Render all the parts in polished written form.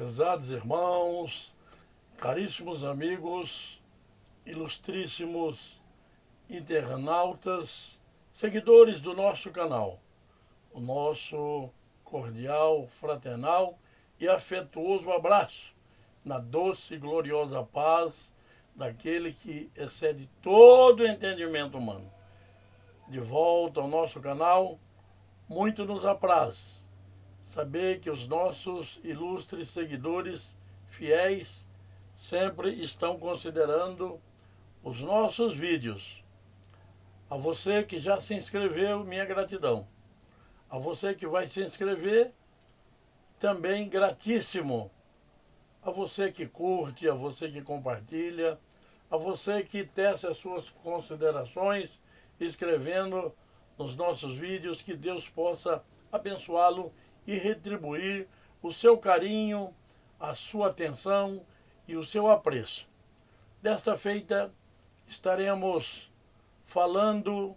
Prezados irmãos, caríssimos amigos, ilustríssimos internautas, seguidores do nosso canal, o nosso cordial, fraternal e afetuoso abraço na doce e gloriosa paz daquele que excede todo o entendimento humano. De volta ao nosso canal, muito nos apraz saber que os nossos ilustres seguidores fiéis sempre estão considerando os nossos vídeos. A você que já se inscreveu, minha gratidão. A você que vai se inscrever, também gratíssimo. A você que curte, a você que compartilha, a você que tece as suas considerações, escrevendo nos nossos vídeos, que Deus possa abençoá-lo e retribuir o seu carinho, a sua atenção e o seu apreço. Desta feita, estaremos falando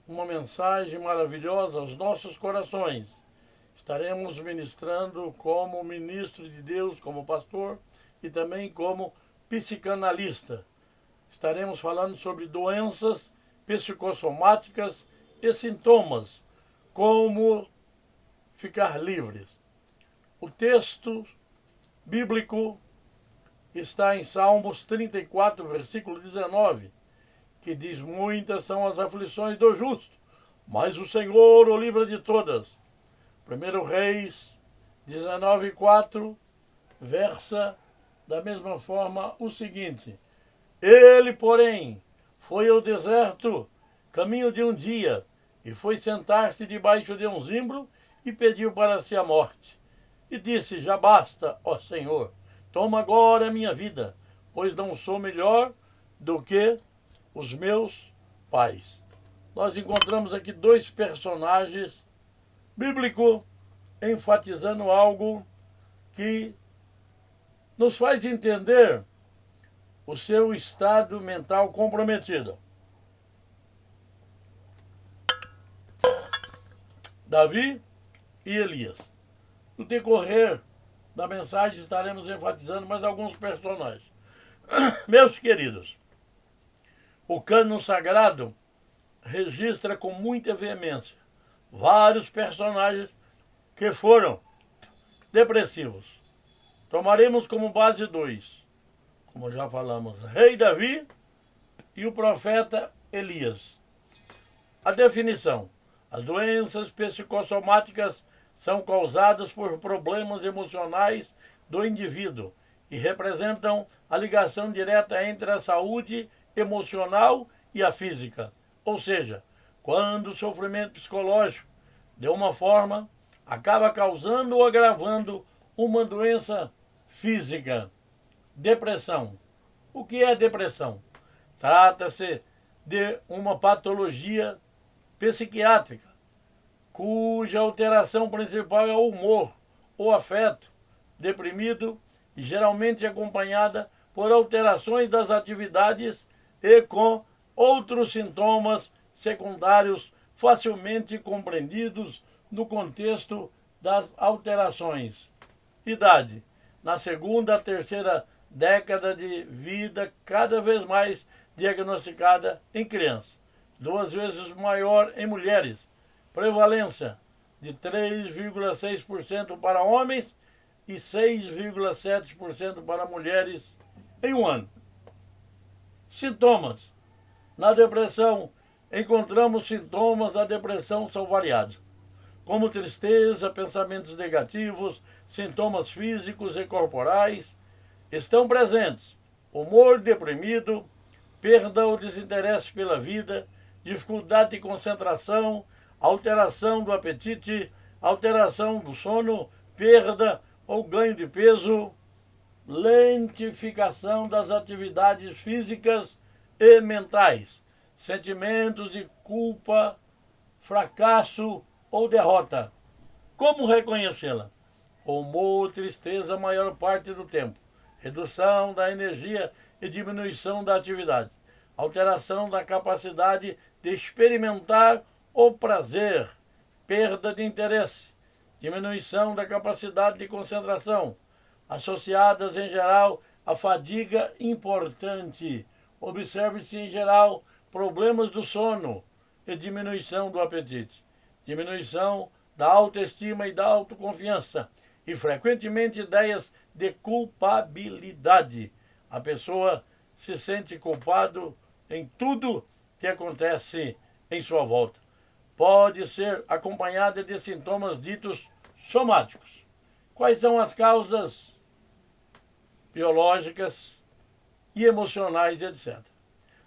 uma mensagem maravilhosa aos nossos corações. Estaremos ministrando como ministro de Deus, como pastor e também como psicanalista. Estaremos falando sobre doenças psicossomáticas e sintomas, como ficar livres. O texto bíblico está em Salmos 34, versículo 19, que diz: muitas são as aflições do justo, mas o Senhor o livra de todas. 1 Reis 19:4 versa da mesma forma o seguinte: ele, porém, foi ao deserto, caminho de um dia, e foi sentar-se debaixo de um zimbro, e pediu para si a morte. E disse: já basta, ó Senhor, toma agora a minha vida, pois não sou melhor do que os meus pais. Nós encontramos aqui dois personagens bíblicos enfatizando algo que nos faz entender o seu estado mental comprometido. Davi e Elias. No decorrer da mensagem estaremos enfatizando mais alguns personagens. Meus queridos, o cânon sagrado registra com muita veemência vários personagens que foram depressivos. Tomaremos como base dois, como já falamos, rei Davi e o profeta Elias. A definição: as doenças psicossomáticas são causadas por problemas emocionais do indivíduo e representam a ligação direta entre a saúde emocional e a física. Ou seja, quando o sofrimento psicológico, de uma forma, acaba causando ou agravando uma doença física. Depressão. O que é depressão? Trata-se de uma patologia psiquiátrica, cuja alteração principal é o humor ou afeto deprimido e geralmente acompanhada por alterações das atividades e com outros sintomas secundários facilmente compreendidos no contexto das alterações. Idade: na segunda a terceira década de vida, cada vez mais diagnosticada em crianças, 2 vezes maior em mulheres. Prevalência de 3,6% para homens e 6,7% para mulheres em um ano. Sintomas: na depressão, encontramos sintomas da depressão são variados, como tristeza, pensamentos negativos, sintomas físicos e corporais. Estão presentes humor deprimido, perda ou desinteresse pela vida, dificuldade de concentração, alteração do apetite, alteração do sono, perda ou ganho de peso, lentificação das atividades físicas e mentais, sentimentos de culpa, fracasso ou derrota. Como reconhecê-la? Humor, tristeza a maior parte do tempo, redução da energia e diminuição da atividade, alteração da capacidade de experimentar o prazer, perda de interesse, diminuição da capacidade de concentração, associadas em geral à fadiga importante. Observe-se em geral problemas do sono e diminuição do apetite, diminuição da autoestima e da autoconfiança e frequentemente ideias de culpabilidade. A pessoa se sente culpado em tudo que acontece em sua volta. Pode ser acompanhada de sintomas ditos somáticos. Quais são as causas biológicas e emocionais, etc.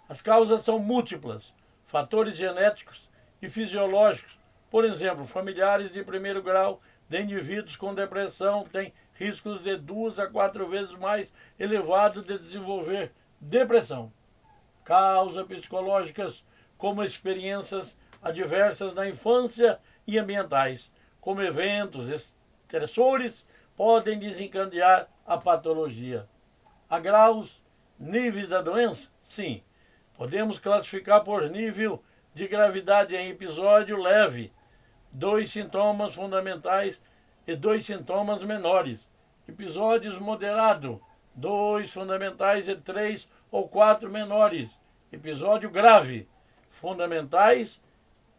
As causas são múltiplas, fatores genéticos e fisiológicos. Por exemplo, familiares de primeiro grau de indivíduos com depressão têm riscos de 2 a 4 vezes mais elevados de desenvolver depressão. Causas psicológicas, como experiências adversas na infância e ambientais, como eventos estressores, podem desencadear a patologia. Há graus, níveis da doença? Sim. Podemos classificar por nível de gravidade em episódio leve, 2 sintomas fundamentais e 2 sintomas menores. Episódios moderado, 2 fundamentais e 3 ou 4 menores. Episódio grave, fundamentais,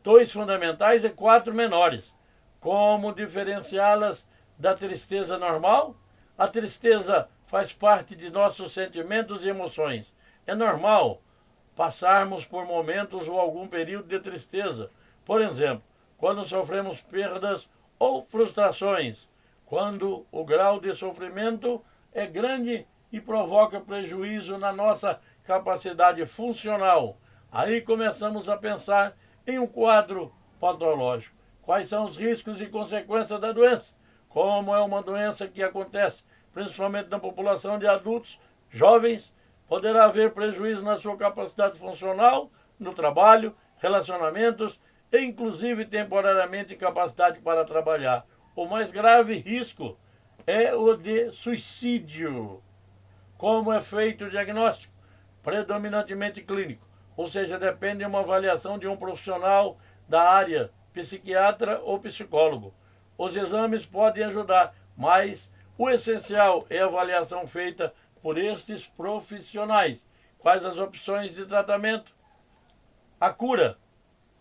2 fundamentais e 4 menores. Como diferenciá-las da tristeza normal? A tristeza faz parte de nossos sentimentos e emoções. É normal passarmos por momentos ou algum período de tristeza. Por exemplo, quando sofremos perdas ou frustrações, quando o grau de sofrimento é grande e provoca prejuízo na nossa capacidade funcional. Aí começamos a pensar em um quadro patológico. Quais são os riscos e consequências da doença? Como é uma doença que acontece principalmente na população de adultos, jovens, poderá haver prejuízo na sua capacidade funcional, no trabalho, relacionamentos e inclusive temporariamente capacidade para trabalhar. O mais grave risco é o de suicídio. Como é feito o diagnóstico? Predominantemente clínico, ou seja, depende de uma avaliação de um profissional da área, psiquiatra ou psicólogo. Os exames podem ajudar, mas o essencial é a avaliação feita por estes profissionais. Quais as opções de tratamento? A cura?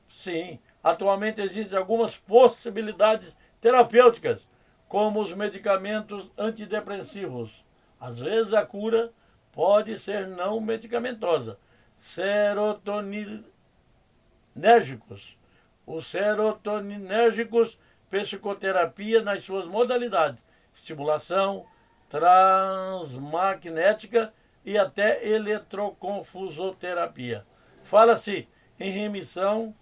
Sim, atualmente existem algumas possibilidades terapêuticas, como os medicamentos antidepressivos. Às vezes a cura pode ser não medicamentosa. Serotoninérgicos. Os serotoninérgicos, psicoterapia nas suas modalidades, estimulação, transmagnética e até eletroconfusoterapia. Fala-se em remissão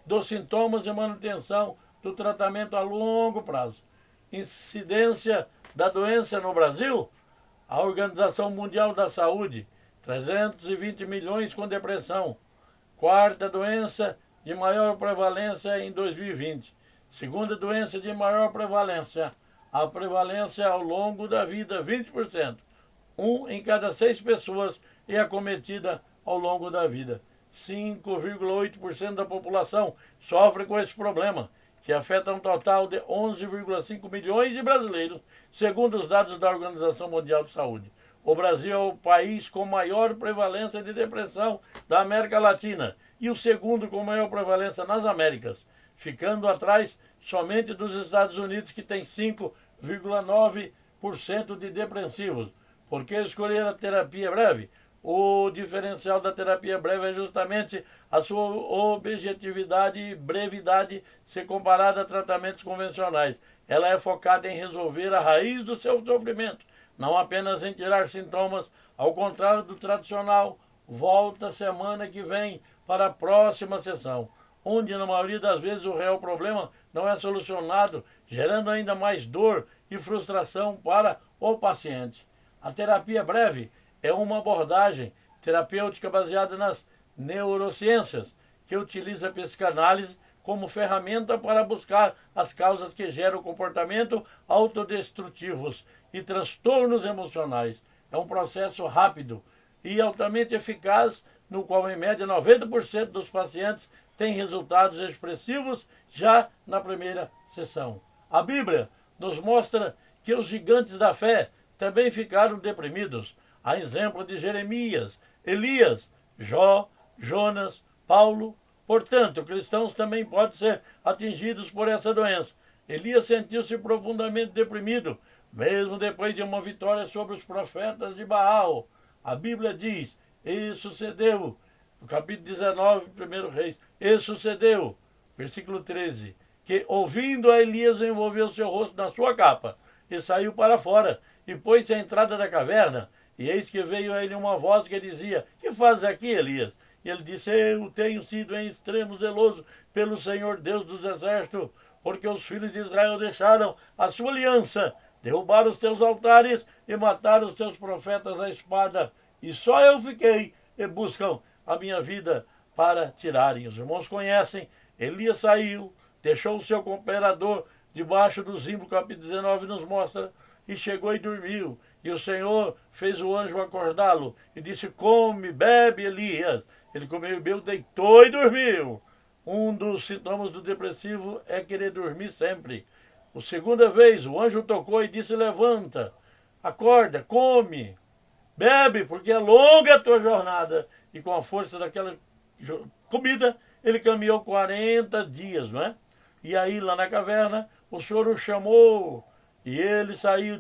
dos sintomas e manutenção do tratamento a longo prazo. Incidência da doença no Brasil? A Organização Mundial da Saúde, 320 milhões com depressão. Quarta doença de maior prevalência em 2020. Segunda doença de maior prevalência. A prevalência ao longo da vida, 20%. 1 em cada 6 pessoas é acometida ao longo da vida. 5,8% da população sofre com esse problema, que afeta um total de 11,5 milhões de brasileiros, segundo os dados da Organização Mundial de Saúde. O Brasil é o país com maior prevalência de depressão da América Latina e o segundo com maior prevalência nas Américas, ficando atrás somente dos Estados Unidos, que tem 5,9% de depressivos. Por que escolher a terapia breve? O diferencial da terapia breve é justamente a sua objetividade e brevidade se comparada a tratamentos convencionais. Ela é focada em resolver a raiz do seu sofrimento, não apenas em tirar sintomas. Ao contrário do tradicional, volta semana que vem para a próxima sessão, onde na maioria das vezes o real problema não é solucionado, gerando ainda mais dor e frustração para o paciente. A terapia breve é uma abordagem terapêutica baseada nas neurociências, que utiliza a psicanálise como ferramenta para buscar as causas que geram comportamento autodestrutivos e transtornos emocionais. É um processo rápido e altamente eficaz, no qual, em média, 90% dos pacientes têm resultados expressivos já na primeira sessão. A Bíblia nos mostra que os gigantes da fé também ficaram deprimidos, a exemplo de Jeremias, Elias, Jó, Jonas, Paulo. Portanto, cristãos também podem ser atingidos por essa doença. Elias sentiu-se profundamente deprimido, mesmo depois de uma vitória sobre os profetas de Baal. A Bíblia diz, e sucedeu, no capítulo 19, 1 Reis, e sucedeu, versículo 13, que ouvindo a Elias envolveu seu rosto na sua capa, e saiu para fora, e pôs-se à entrada da caverna, e eis que veio a ele uma voz que dizia, que fazes aqui, Elias? E ele disse, eu tenho sido em extremo zeloso pelo Senhor Deus dos exércitos, porque os filhos de Israel deixaram a sua aliança, derrubaram os teus altares e mataram os teus profetas à espada. E só eu fiquei e buscam a minha vida para tirarem. Os irmãos conhecem, Elias saiu, deixou o seu cooperador debaixo do zimbro, capítulo 19 nos mostra, e chegou e dormiu. E o Senhor fez o anjo acordá-lo e disse, come, bebe, Elias. Ele comeu e bebeu, deitou e dormiu. Um dos sintomas do depressivo é querer dormir sempre. A segunda vez, o anjo tocou e disse, levanta, acorda, come, bebe, porque é longa a tua jornada. E com a força daquela comida, ele caminhou 40 dias, não é? E aí, lá na caverna, o Senhor o chamou e ele saiu.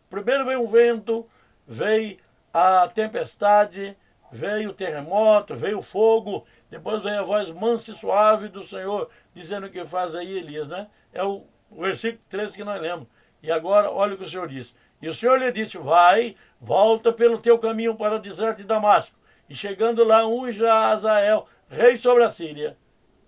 Primeiro veio um vento, veio a tempestade, veio o terremoto, veio o fogo, depois veio a voz mansa e suave do Senhor, dizendo o que faz aí, Elias, né? É o versículo 13 que nós lemos. E agora, olha o que o Senhor disse. E o Senhor lhe disse, vai, volta pelo teu caminho para o deserto de Damasco. E chegando lá, unja a Azael, rei sobre a Síria.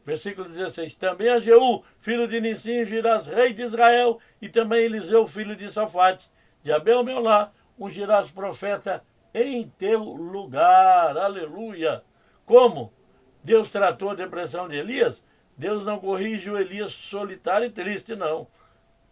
Versículo 16. Também a Jeú, filho de Nissim, ungirás rei de Israel, e também Eliseu, filho de Safate, de Abel-Meolá, ungirás profeta em teu lugar. Aleluia! Como Deus tratou a depressão de Elias? Deus não corrige o Elias solitário e triste, não.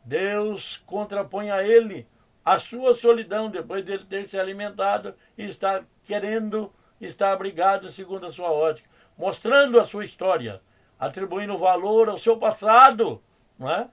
Deus contrapõe a ele a sua solidão, depois dele ter se alimentado e estar querendo estar abrigado segundo a sua ótica, mostrando a sua história, atribuindo valor ao seu passado, não é?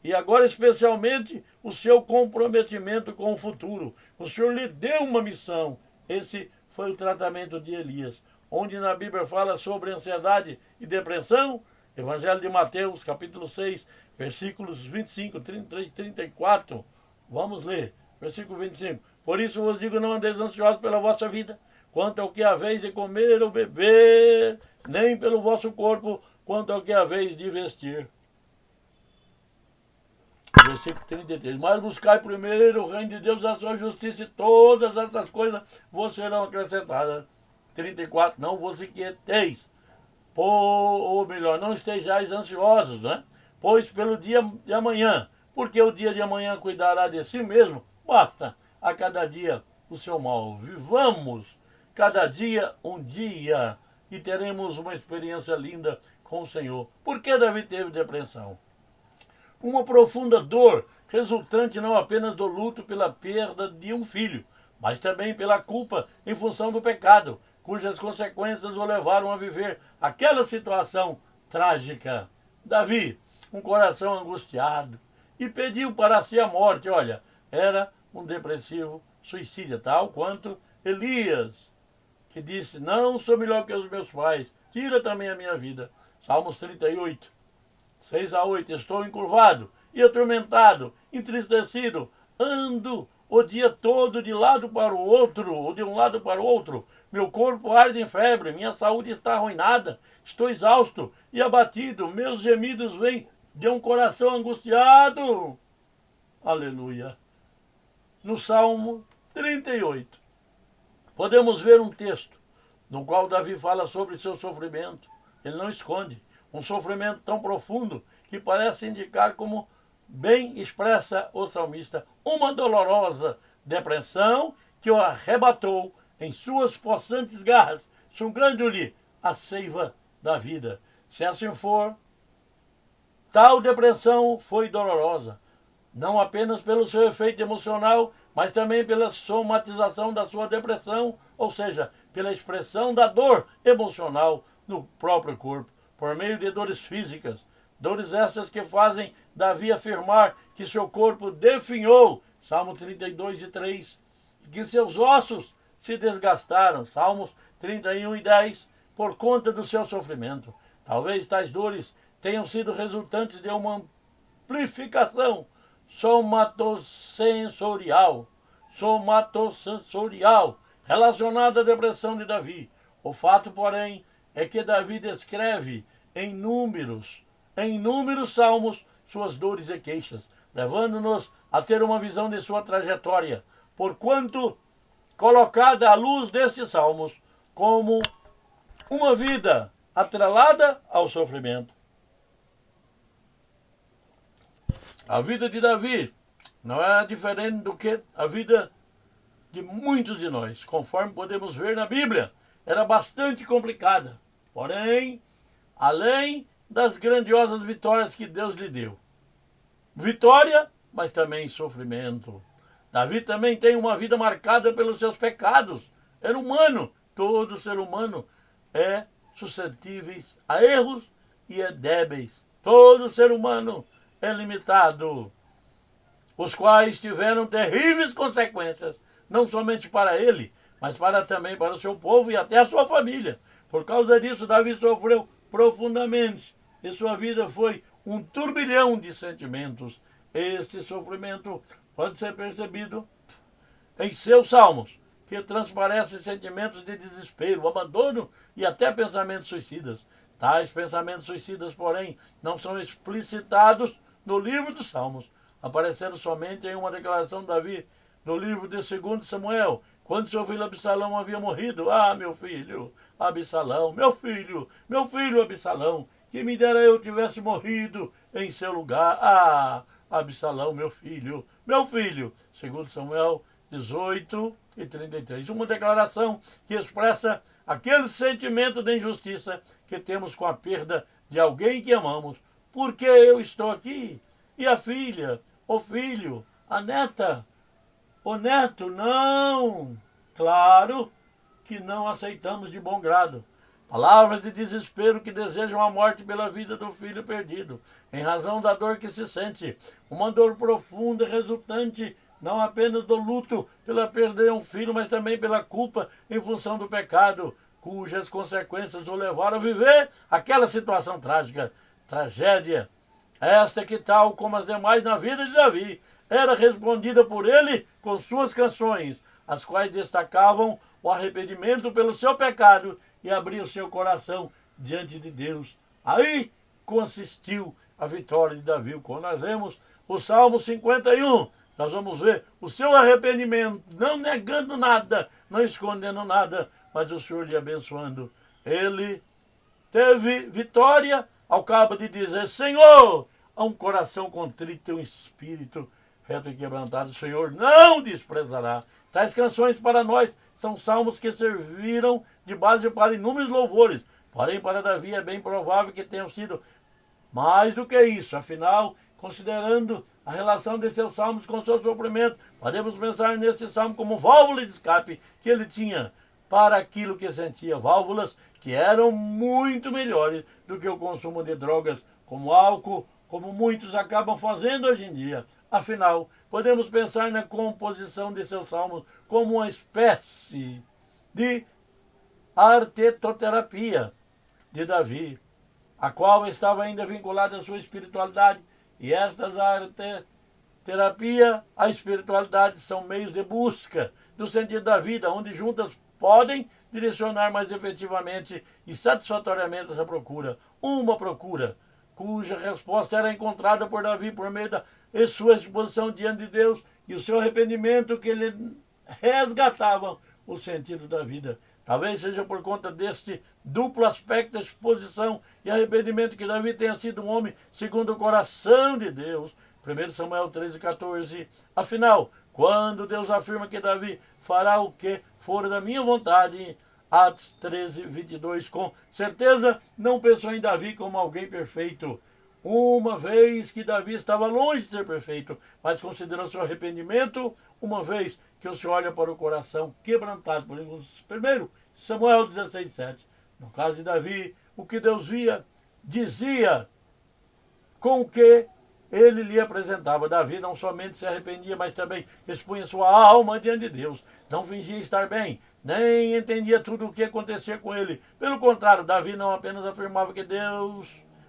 E agora, especialmente, o seu comprometimento com o futuro. O Senhor lhe deu uma missão. Esse foi o tratamento de Elias. Onde na Bíblia fala sobre ansiedade e depressão, Evangelho de Mateus, capítulo 6, versículos 25, 33 e 34. Vamos ler. Versículo 25. Por isso vos digo, não andeis ansiosos pela vossa vida, quanto ao que haveis de comer ou beber, nem pelo vosso corpo, quanto ao que haveis de vestir. Versículo 33. Mas buscai primeiro o reino de Deus, a sua justiça, e todas essas coisas vos serão acrescentadas. 34. Não vos inquieteis, ou melhor, não estejais ansiosos, né? Pois pelo dia de amanhã, porque o dia de amanhã cuidará de si mesmo, basta a cada dia o seu mal. Vivamos cada dia um dia e teremos uma experiência linda com o Senhor. Por que Davi teve depressão? Uma profunda dor, resultante não apenas do luto pela perda de um filho, mas também pela culpa em função do pecado, cujas consequências o levaram a viver aquela situação trágica. Davi, um coração angustiado, e pediu para si a morte. Olha, era um depressivo suicida, tal quanto Elias, que disse, não sou melhor que os meus pais, tira também a minha vida. Salmos 38. 6 a 8, estou encurvado e atormentado, entristecido, ando o dia todo de lado para o outro, ou de um lado para o outro. Meu corpo arde em febre, minha saúde está arruinada, estou exausto e abatido, meus gemidos vêm de um coração angustiado. Aleluia. No Salmo 38, podemos ver um texto no qual Davi fala sobre seu sofrimento. Ele não esconde. Um sofrimento tão profundo que parece indicar, como bem expressa o salmista, uma dolorosa depressão que o arrebatou em suas possantes garras, sugando-lhe a seiva da vida. Se assim for, tal depressão foi dolorosa, não apenas pelo seu efeito emocional, mas também pela somatização da sua depressão, ou seja, pela expressão da dor emocional no próprio corpo, por meio de dores físicas, dores essas que fazem Davi afirmar que seu corpo definhou Salmo 32:3, que seus ossos se desgastaram, Salmos 31:10, por conta do seu sofrimento. Talvez tais dores tenham sido resultantes de uma amplificação somatosensorial relacionada à depressão de Davi. O fato, porém, é que Davi descreve em inúmeros salmos suas dores e queixas, levando-nos a ter uma visão de sua trajetória, porquanto colocada à luz destes salmos como uma vida atrelada ao sofrimento. A vida de Davi não é diferente do que a vida de muitos de nós, conforme podemos ver na Bíblia. Era bastante complicada, porém, além das grandiosas vitórias que Deus lhe deu. Vitória, mas também sofrimento. Davi também tem uma vida marcada pelos seus pecados. Era humano, todo ser humano é suscetível a erros e é débeis. Todo ser humano é limitado, os quais tiveram terríveis consequências, não somente para ele, mas também para o seu povo e até a sua família. Por causa disso, Davi sofreu profundamente e sua vida foi um turbilhão de sentimentos. Este sofrimento pode ser percebido em seus salmos, que transparecem sentimentos de desespero, abandono e até pensamentos suicidas. Tais pensamentos suicidas, porém, não são explicitados no livro dos Salmos, aparecendo somente em uma declaração de Davi no livro de 2 Samuel, quando seu filho Absalão havia morrido. Ah, meu filho Absalão, meu filho Absalão, que me dera eu tivesse morrido em seu lugar. Ah, Absalão, meu filho. 2 Samuel 18:33. Uma declaração que expressa aquele sentimento de injustiça que temos com a perda de alguém que amamos. Por que eu estou aqui? E a filha, o filho, a neta, o neto? Não! Claro que não aceitamos de bom grado. Palavras de desespero que desejam a morte pela vida do filho perdido, em razão da dor que se sente, uma dor profunda resultante não apenas do luto pela perda de um filho, mas também pela culpa em função do pecado, cujas consequências o levaram a viver aquela situação trágica. Tragédia esta que, tal como as demais na vida de Davi, era respondida por ele com suas canções, as quais destacavam o arrependimento pelo seu pecado e abriam seu coração diante de Deus. Aí consistiu a vitória de Davi. Quando nós lemos o Salmo 51, nós vamos ver o seu arrependimento, não negando nada, não escondendo nada, mas o Senhor lhe abençoando. Ele teve vitória ao cabo de dizer: Senhor, a um coração contrito e um espírito reto e quebrantado, o Senhor não desprezará. Tais canções para nós são salmos que serviram de base para inúmeros louvores. Porém, para Davi é bem provável que tenham sido mais do que isso. Afinal, considerando a relação de seus salmos com seu sofrimento, podemos pensar nesse salmo como válvula de escape que ele tinha para aquilo que sentia. Válvulas que eram muito melhores do que o consumo de drogas como álcool, como muitos acabam fazendo hoje em dia. Afinal, podemos pensar na composição de seus salmos como uma espécie de artetoterapia de Davi, a qual estava ainda vinculada à sua espiritualidade. E estas arteterapia, a espiritualidade, são meios de busca do sentido da vida, onde juntas podem direcionar mais efetivamente e satisfatoriamente essa procura. Uma procura cuja resposta era encontrada por Davi por meio da sua exposição diante de Deus e o seu arrependimento, que ele resgatavam o sentido da vida. Talvez seja por conta deste duplo aspecto da exposição e arrependimento que Davi tenha sido um homem segundo o coração de Deus. 1 Samuel 13:14. Afinal, quando Deus afirma que Davi fará o que for da minha vontade, Atos 13:22, com certeza não pensou em Davi como alguém perfeito, uma vez que Davi estava longe de ser perfeito, mas considerou seu arrependimento, uma vez que o Senhor olha para o coração quebrantado. Por exemplo, 1 Samuel 16:7. No caso de Davi, o que Deus via, dizia com que ele lhe apresentava. Davi não somente se arrependia, mas também expunha sua alma diante de Deus. Não fingia estar bem, nem entendia tudo o que acontecia com ele. Pelo contrário, Davi não apenas afirmava que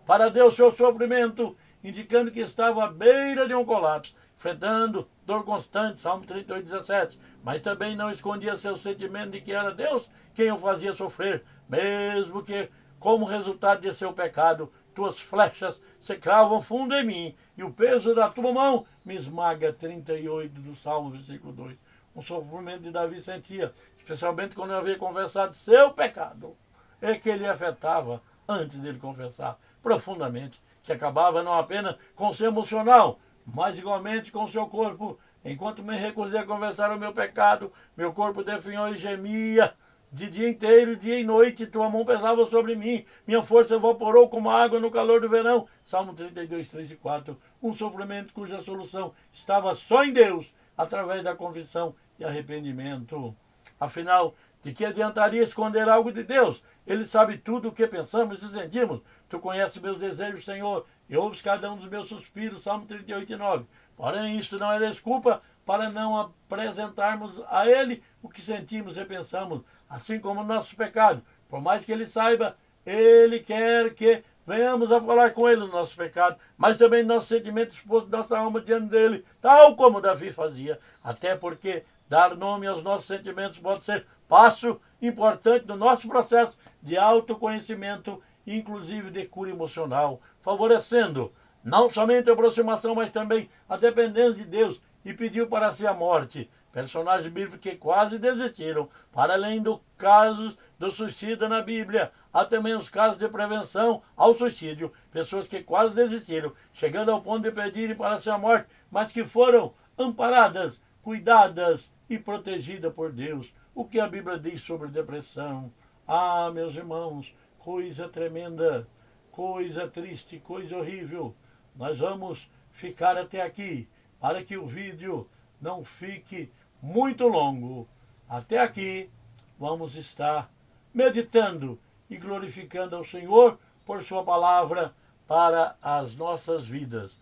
para Deus seu sofrimento, indicando que estava à beira de um colapso, enfrentando dor constante, Salmo 38:17, mas também não escondia seu sentimento de que era Deus quem o fazia sofrer, mesmo que, como resultado de seu pecado, tuas flechas se cravam fundo em mim, e o peso da tua mão me esmaga. 38 do Salmo, versículo 2. Um sofrimento de Davi sentia, especialmente quando havia confessado seu pecado, é que ele afetava, antes dele confessar, profundamente, que acabava não apenas com o seu emocional, mas igualmente com o seu corpo. Enquanto me recusei a confessar o meu pecado, meu corpo definhou e gemia de dia inteiro, dia e noite, tua mão pesava sobre mim, minha força evaporou como água no calor do verão. Salmo 32, 3 e 4. Um sofrimento cuja solução estava só em Deus, através da confissão e arrependimento. Afinal, de que adiantaria esconder algo de Deus? Ele sabe tudo o que pensamos e sentimos. Tu conheces meus desejos, Senhor, e ouves cada um dos meus suspiros. Salmo 38 e 9. Porém, isto não é desculpa para não apresentarmos a Ele o que sentimos e pensamos, assim como nossos pecados. Por mais que Ele saiba, Ele quer que venhamos a falar com Ele no nosso pecado, mas também nossos sentimentos expostos, nossa alma diante dEle, tal como Davi fazia. Até porque dar nome aos nossos sentimentos pode ser passo importante no nosso processo de autoconhecimento, inclusive de cura emocional, favorecendo não somente a aproximação, mas também a dependência de Deus, e pediu para si a morte. Personagens bíblicos que quase desistiram. Para além do caso do suicida na Bíblia, há também os casos de prevenção ao suicídio. Pessoas que quase desistiram, chegando ao ponto de pedirem para si a morte, mas que foram amparadas, cuidadas e protegidas por Deus. O que a Bíblia diz sobre depressão? Ah, meus irmãos, coisa tremenda, coisa triste, coisa horrível. Nós vamos ficar até aqui, para que o vídeo não fique muito longo. Até aqui vamos estar meditando e glorificando ao Senhor por sua palavra para as nossas vidas.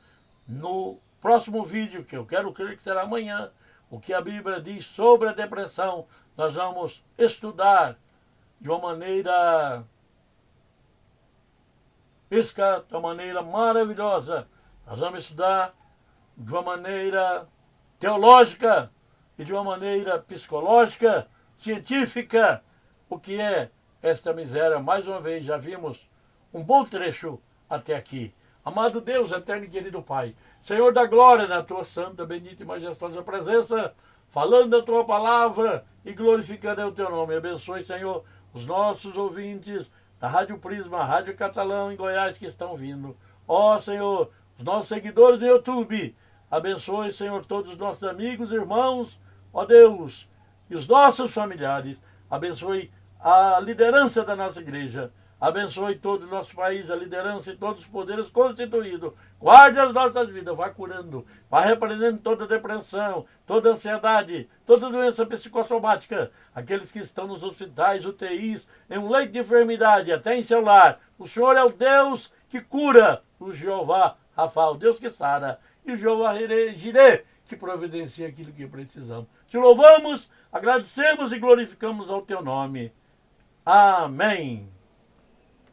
No próximo vídeo, que eu quero crer que será amanhã, o que a Bíblia diz sobre a depressão, nós vamos estudar de uma maneira de uma maneira maravilhosa. Nós vamos estudar de uma maneira teológica e de uma maneira psicológica, científica, o que é esta miséria. Mais uma vez, já vimos um bom trecho até aqui. Amado Deus, eterno e querido Pai, Senhor da glória, na tua santa, bendita e majestosa presença, falando a tua palavra e glorificando o teu nome. Abençoe, Senhor, os nossos ouvintes da Rádio Prisma, Rádio Catalão em Goiás que estão vindo. Ó Senhor, os nossos seguidores do YouTube, abençoe, Senhor, todos os nossos amigos, irmãos, ó Deus, e os nossos familiares. Abençoe a liderança da nossa igreja. Abençoe todo o nosso país, a liderança e todos os poderes constituídos. Guarde as nossas vidas, vá curando, vá repreendendo toda depressão, toda ansiedade, toda doença psicossomática. Aqueles que estão nos hospitais, UTIs, em um leito de enfermidade, até em seu lar. O Senhor é o Deus que cura, o Jeová Rafa, o Deus que sara, e o Jeová Jireh, que providencia aquilo que precisamos. Te louvamos, agradecemos e glorificamos ao teu nome. Amém.